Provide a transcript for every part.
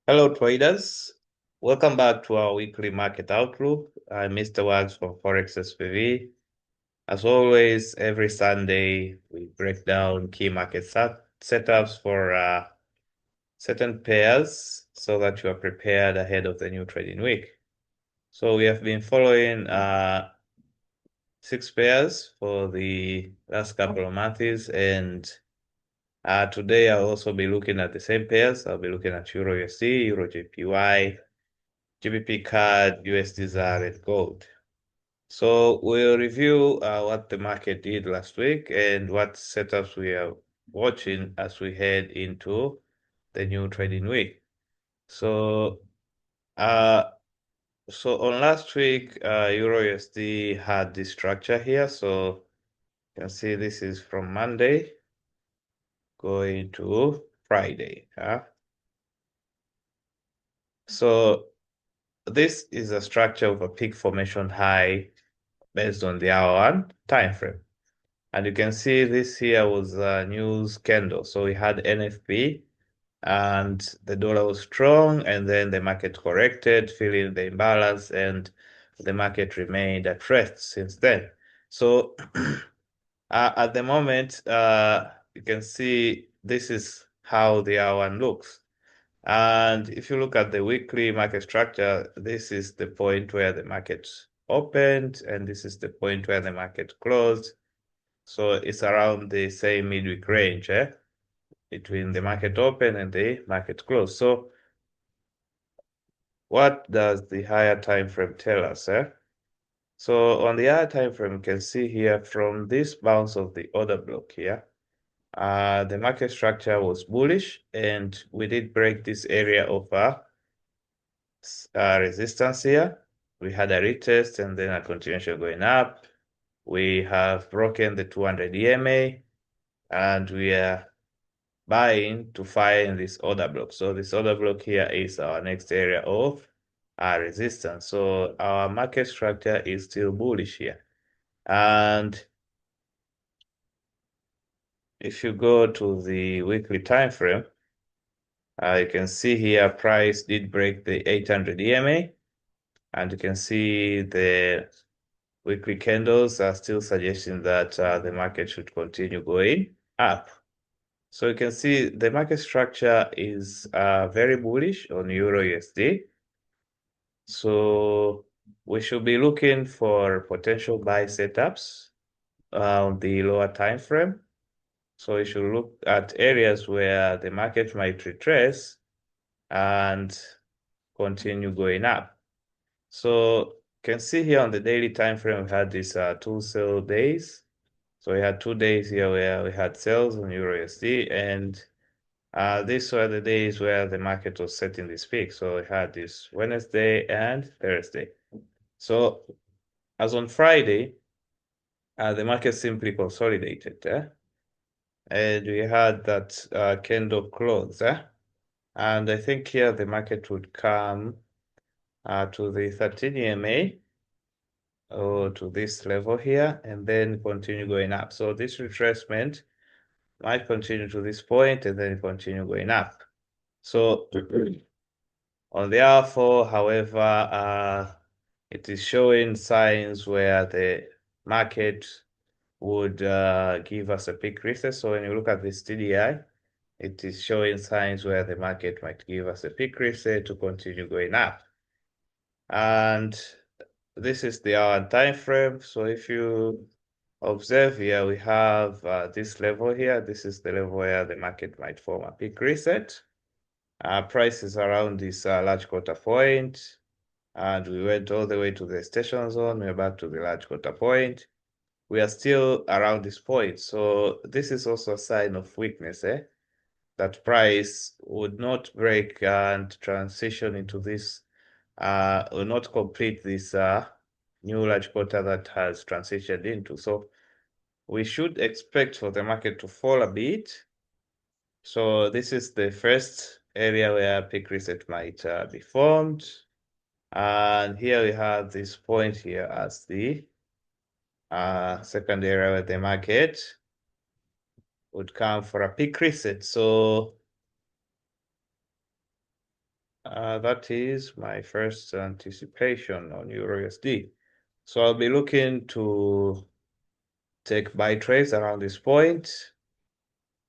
Hello, traders. Welcome back to our weekly market outlook. I'm Mr. Wags from ForexSPV. As always, every Sunday, we break down key market setups for certain pairs so that you are prepared ahead of the new trading week. So we have been following 6 pairs for the last couple of months, and today I'll also be looking at the same pairs. I'll be looking at EURUSD, EURJPY, GBPCAD, USDZAR, and gold. So we'll review what the market did last week and what setups we are watching as we head into the new trading week. So, on last week, EURUSD had this structure here. So you can see this is from Monday going to Friday. So this is a structure of a peak formation high based on the hour 1 time frame. And you can see this here was a news candle. So we had NFP and the dollar was strong, and then the market corrected, feeling the imbalance, and the market remained at rest since then. So at the moment, you can see this is how the hour 1 looks. And if you look at the weekly market structure, this is the point where the market opened, and this is the point where the market closed. So it's around the same midweek range, between the market open and the market close. So what does the higher time frame tell us? So on the higher time frame, you can see here from this bounce of the order block here, the market structure was bullish, and we did break this area of resistance here. We had a retest and then a continuation going up. We have broken the 200 EMA, and we are buying to find this order block. So this order block here is our next area of resistance. So our market structure is still bullish here. And if you go to the weekly time frame, you can see here price did break the 800 EMA, and you can see the weekly candles are still suggesting that the market should continue going up. So you can see the market structure is very bullish on EURUSD. So we should be looking for potential buy setups on the lower time frame. So you should look at areas where the market might retrace and continue going up. So you can see here on the daily time frame, we had these 2 sell days. So we had 2 days here where we had sales on EURUSD, and these were the days where the market was setting this peak. So we had this Wednesday and Thursday. So as on Friday, the market simply consolidated, and we had that candle close, and I think here the market would come to the 13 EMA or to this level here, and then continue going up. So this retracement might continue to this point and then continue going up. So on the hour 4, however, it is showing signs where the market would give us a peak reset. So when you look at this TDI, it is showing signs where the market might give us a peak reset to continue going up. And this is the hour time frame. So if you observe here, we have this level here. This is the level where the market might form a peak reset. Price is around this large quarter point, and we went all the way to the station zone. We're back to the large quarter point. We are still around this point. So this is also a sign of weakness, that price would not break and transition into this, will not complete this new large quarter that has transitioned into. So we should expect for the market to fall a bit. So this is the first area where peak reset might be formed. And here we have this point here as the second area where the market would come for a peak reset. So That is my first anticipation on EURUSD. So I'll be looking to take buy trades around this point.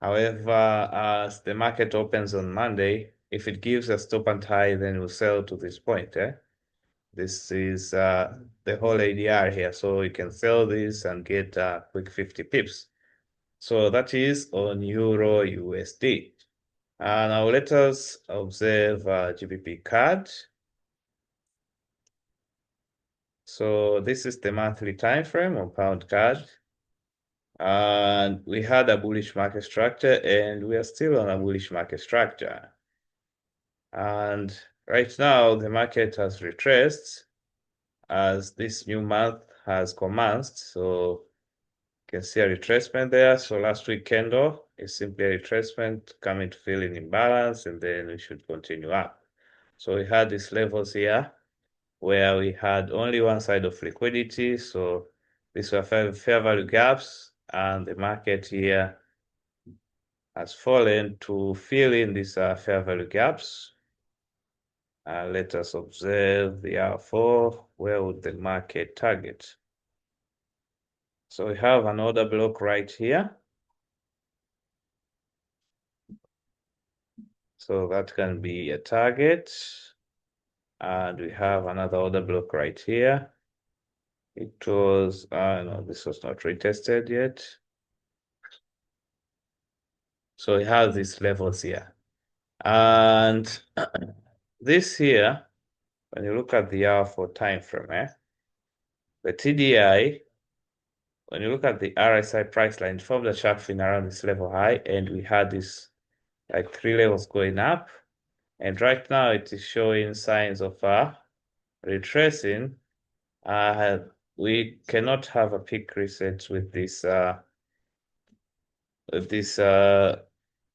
However, as the market opens on Monday, if it gives a stop and high, then we'll sell to this point. This is the whole ADR here. So you can sell this and get a quick 50 pips. So that is on Euro USD. Now let us observe GBPCAD. So this is the monthly time frame on pound CAD. And we had a bullish market structure, and we are still on a bullish market structure. And right now, the market has retraced as this new month has commenced. So you can see a retracement there. So last week candle is simply a retracement coming to fill in imbalance, and then we should continue up. So we had these levels here where we had only one side of liquidity. So these were fair value gaps, and the market here has fallen to fill in these fair value gaps. Let us observe the R4. Where would the market target? So we have an order block right here. So that can be a target. And we have another order block right here. It was, no, this was not retested yet. So we have these levels here. And this here, when you look at the R4 time frame, the TDI, when you look at the RSI price line, it formed a sharp fin around this level high, and we had this like 3 levels going up. And right now it is showing signs of retracing. We cannot have a peak reset with this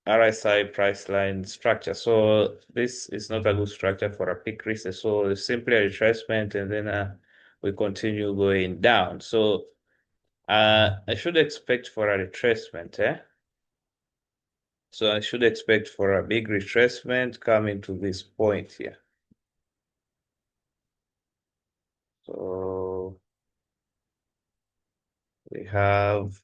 RSI price line structure. So this is not a good structure for a peak reset. So it's simply a retracement, and then we continue going down. So I should expect for a retracement, So I should expect for a big retracement coming to this point here. So we have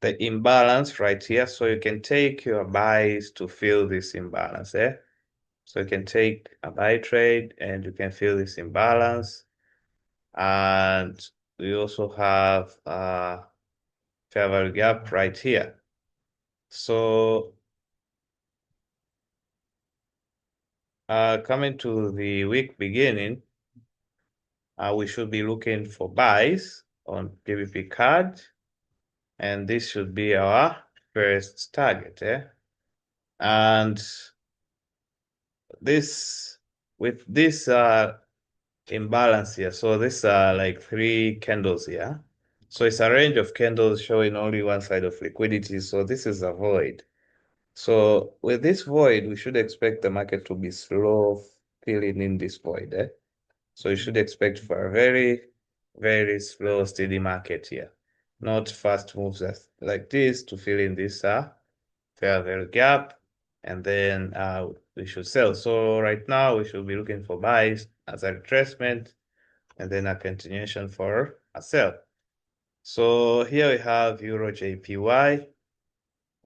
the imbalance right here. So you can take your buys to fill this imbalance, So you can take a buy trade and you can fill this imbalance. And we also have a fair value gap right here. So coming to the week beginning, we should be looking for buys on GBPCAD, and this should be our first target, And this, with this imbalance here, so these are like 3 candles here. So it's a range of candles showing only one side of liquidity. So this is a void. So with this void, we should expect the market to be slow filling in this void, So you should expect for a very, very slow, steady market here. Not fast moves like this to fill in this fair value gap, and then we should sell. So right now we should be looking for buys as a retracement, and then a continuation for a sell. So here we have EURJPY,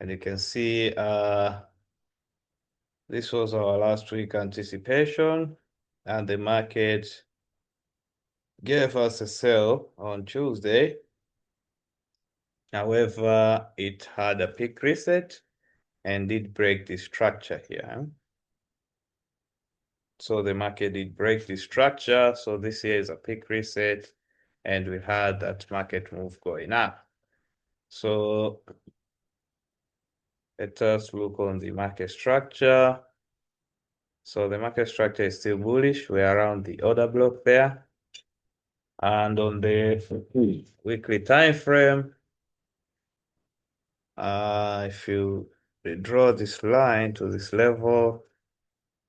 and you can see this was our last week anticipation, and the market gave us a sell on Tuesday. However, it had a peak reset and did break the structure here. So the market did break the structure. So this here is a peak reset, and we had that market move going up. So let us look on the market structure. So the market structure is still bullish. We're around the order block there. And on the weekly time frame, if you redraw this line to this level,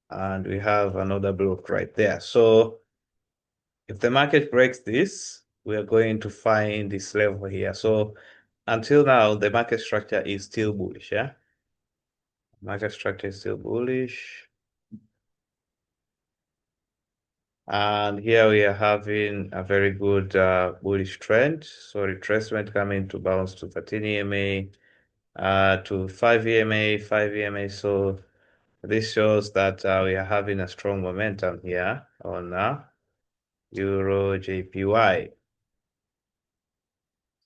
and we have another block right there. So if the market breaks this, we are going to find this level here. So until now, the market structure is still bullish, Market structure is still bullish. And here we are having a very good bullish trend. So retracement coming to bounce to 13 EMA, to 5 EMA, 5 EMA. So this shows that we are having a strong momentum here on EURJPY.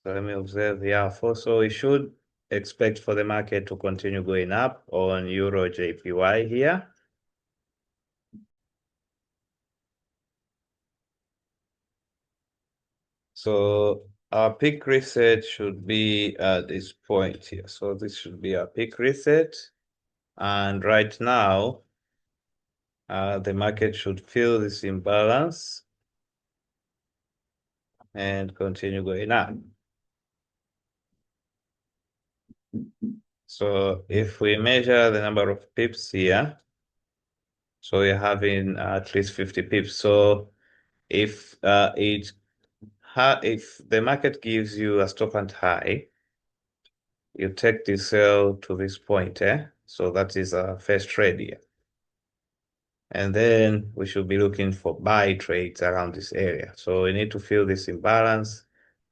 So let me observe the R4. So we should expect for the market to continue going up on EURJPY here. So our peak reset should be at this point here. So this should be our peak reset. And right now, the market should feel this imbalance and continue going up. So if we measure the number of pips here, so we're having at least 50 pips. So if if the market gives you a stop and high, you take the sell to this point, so that is a first trade here. And then we should be looking for buy trades around this area. So we need to fill this imbalance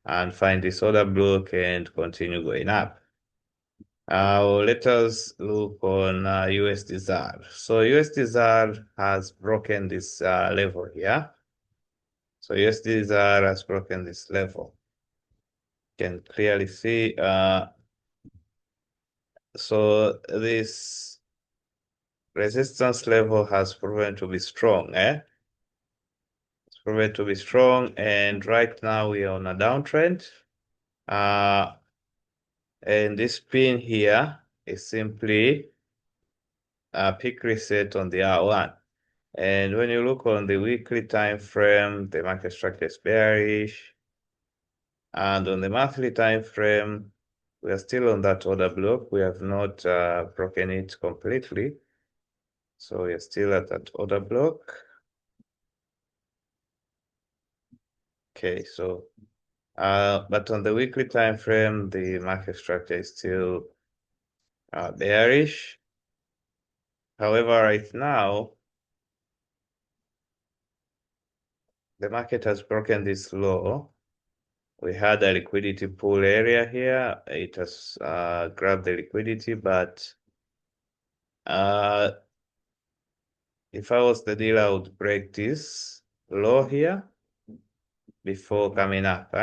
and find this order block and continue going up. Let us look on USDZAR. So USDZAR has broken this level here. So USDZAR has broken this level. You can clearly see. So this resistance level has proven to be strong, It's proven to be strong, and right now we are on a downtrend. And this pin here is simply a peak reset on the R1. And when you look on the weekly time frame, the market structure is bearish. And on the monthly time frame, we are still on that order block. We have not broken it completely. So we are still at that order block. Okay, so but on the weekly time frame, the market structure is still bearish. However, right now, the market has broken this low. We had a liquidity pool area here. It has grabbed the liquidity, but if I was the dealer, I would break this low here before coming up.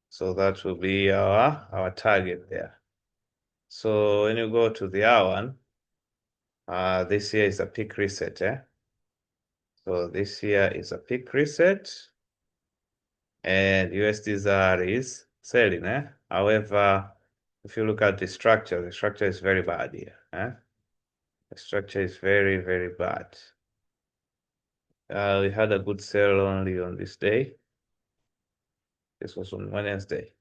So that will be our target there. So when you go to the R1, this here is a peak reset. So this here is a peak reset, and USDZAR is selling. However, if you look at the structure is very bad here. The structure is very, very bad. We had a good sell only on this day. This was on Wednesday.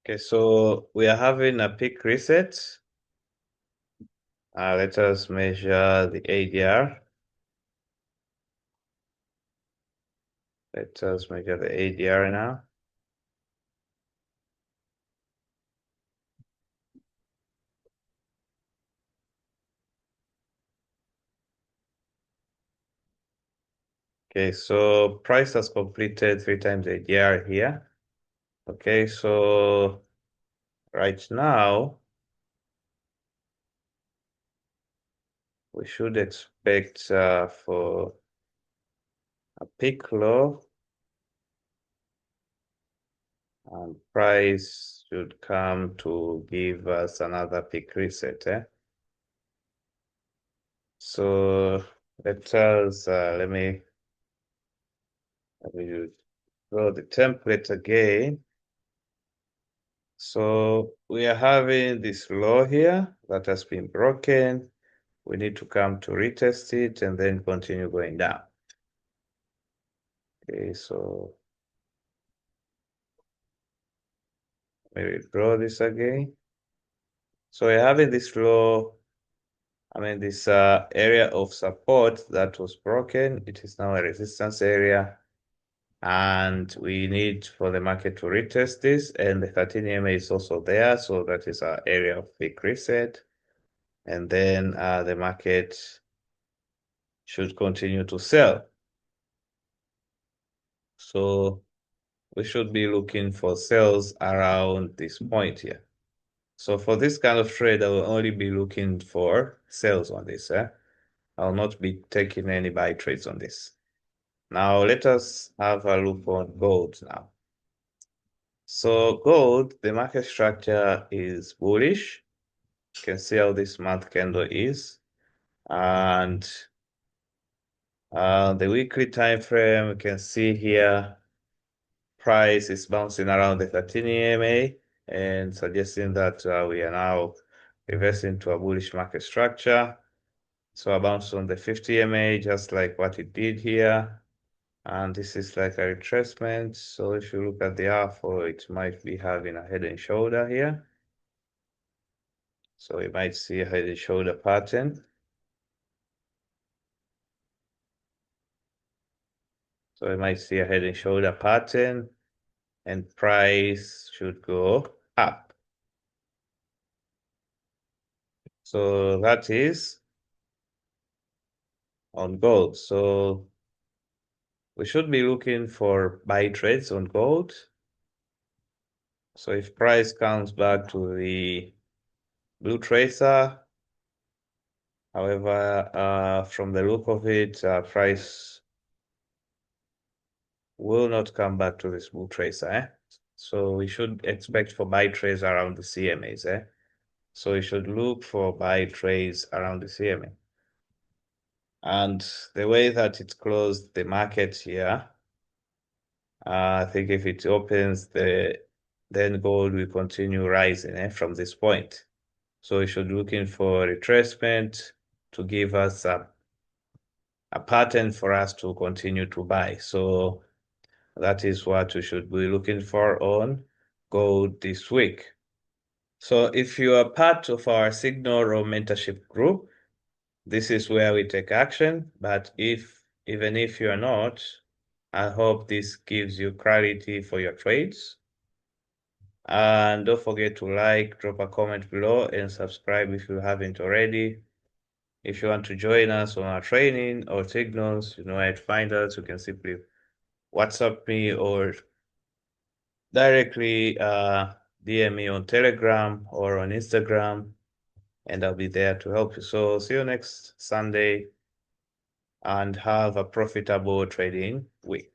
Okay, so we are having a peak reset. Let us measure the ADR. Let us measure the ADR now. Okay, so price has completed 3 times ADR here. Okay, so right now, we should expect for a peak low, and price should come to give us another peak reset. So let us let me draw the template again. So we are having this low here that has been broken. We need to come to retest it and then continue going down. Okay, so maybe draw this again. So we're having this low, this area of support that was broken. It is now a resistance area. And we need for the market to retest this, and the 13 EMA is also there, so that is our area of big reset. And then the market should continue to sell. So we should be looking for sales around this point here. So for this kind of trade, I will only be looking for sales on this. I'll not be taking any buy trades on this. Now let us have a look on gold now. So gold, the market structure is bullish. You can see how this month candle is. And the weekly time frame, you can see here, price is bouncing around the 13 EMA and suggesting that we are now reversing to a bullish market structure. So I bounced on the 50 EMA just like what it did here. And this is like a retracement. So if you look at the R4, it might be having a head and shoulder here. So we might see a head and shoulder pattern. So we might see a head and shoulder pattern, and price should go up. So that is on gold. So we should be looking for buy trades on gold. So if price comes back to the blue tracer, however, from the look of it, price will not come back to this blue tracer. So we should expect for buy trades around the CMAs. So we should look for buy trades around the CMA. And the way that it closed the market here, I think if it opens, then gold will continue rising from this point. So we should be looking for retracement to give us a pattern for us to continue to buy. So that is what we should be looking for on gold this week. So if you are part of our Signal or mentorship group, this is where we take action. But even if you are not, I hope this gives you clarity for your trades. And don't forget to like, drop a comment below, and subscribe if you haven't already. If you want to join us on our training or signals, you know where to find us. You can simply WhatsApp me or directly DM me on Telegram or on Instagram, and I'll be there to help you. So see you next Sunday, and have a profitable trading week.